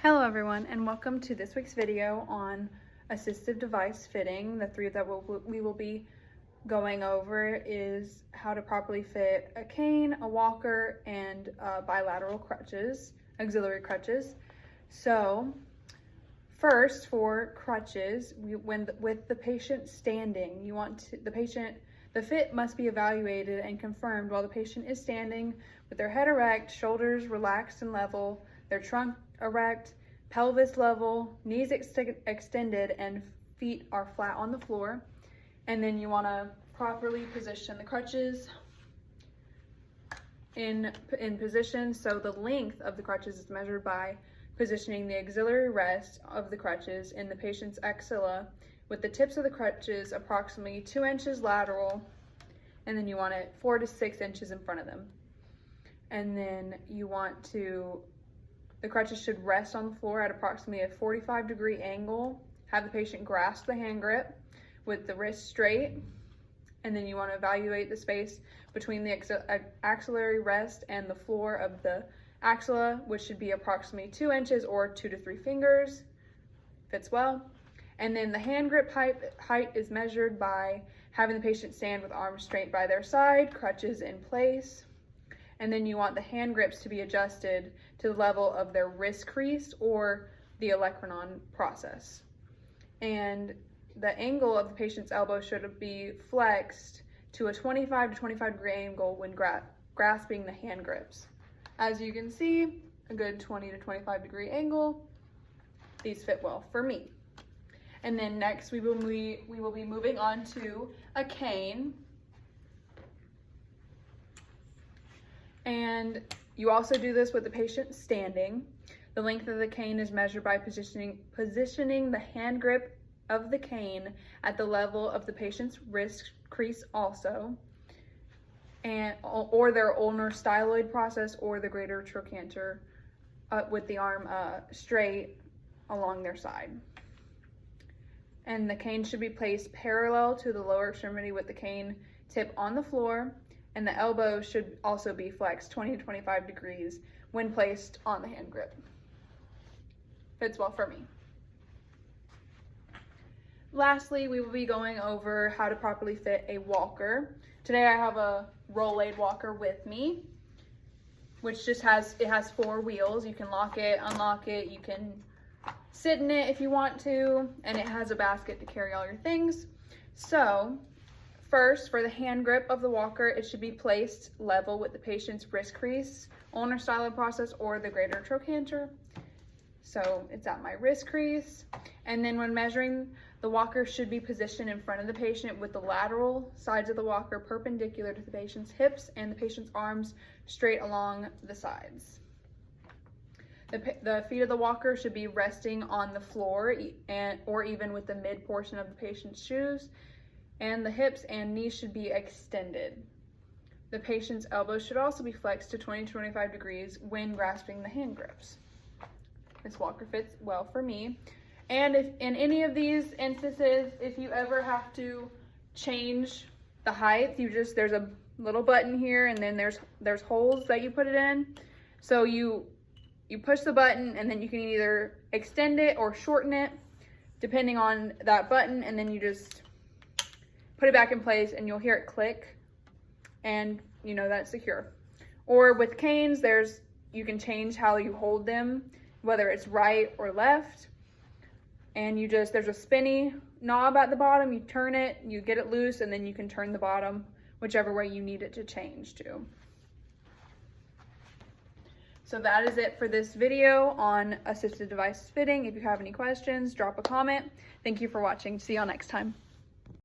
Hello everyone, and welcome to this week's video on assistive device fitting. The three that we will be going over is how to properly fit a cane, a walker, and bilateral crutches, auxiliary crutches. So first, for crutches, with the patient standing, the fit must be evaluated and confirmed while the patient is standing with their head erect, shoulders relaxed and level, their trunk erect, pelvis level, knees extended, and feet are flat on the floor. And then you want to properly position the crutches in position. So the length of the crutches is measured by positioning the auxiliary rest of the crutches in the patient's axilla with the tips of the crutches approximately 2 inches lateral, and then you want it 4 to 6 inches in front of them. And then the crutches should rest on the floor at approximately a 45-degree angle. Have the patient grasp the hand grip with the wrist straight, and then you want to evaluate the space between the axillary rest and the floor of the axilla, which should be approximately 2 inches or 2 to 3 fingers. Fits well. And then the hand grip height is measured by having the patient stand with arms straight by their side, crutches in place. And then you want the hand grips to be adjusted to the level of their wrist crease or the olecranon process. And the angle of the patient's elbow should be flexed to a 25 to 25-degree angle when grasping the hand grips. As you can see, a good 20 to 25-degree angle. These fit well for me. And then next we will be moving on to a cane. And you also do this with the patient standing. The length of the cane is measured by positioning the hand grip of the cane at the level of the patient's wrist crease also, or their ulnar styloid process or the greater trochanter with the arm straight along their side. And the cane should be placed parallel to the lower extremity with the cane tip on the floor, and the elbow should also be flexed 20 to 25 degrees when placed on the hand grip. Fits well for me. Lastly, we will be going over how to properly fit a walker. Today I have a Rolade walker with me, which has 4 wheels. You can lock it, unlock it, you can sit in it if you want to, and it has a basket to carry all your things. So first, for the hand grip of the walker, it should be placed level with the patient's wrist crease, ulnar styloid process, or the greater trochanter. So it's at my wrist crease. And then when measuring, the walker should be positioned in front of the patient with the lateral sides of the walker perpendicular to the patient's hips and the patient's arms straight along the sides. The feet of the walker should be resting on the floor or even with the mid portion of the patient's shoes, and the hips and knees should be extended. The patient's elbows should also be flexed to 20 to 25 degrees when grasping the hand grips. This walker fits well for me. And if in any of these instances, if you ever have to change the height, there's a little button here, and then there's holes that you put it in. So you push the button, and then you can either extend it or shorten it depending on that button, and then you just put it back in place and you'll hear it click, and you know that's secure. Or with canes, you can change how you hold them, whether it's right or left. And there's a spinny knob at the bottom, you turn it, you get it loose, and then you can turn the bottom whichever way you need it to change to. So that is it for this video on assistive device fitting. If you have any questions, drop a comment. Thank you for watching. See y'all next time.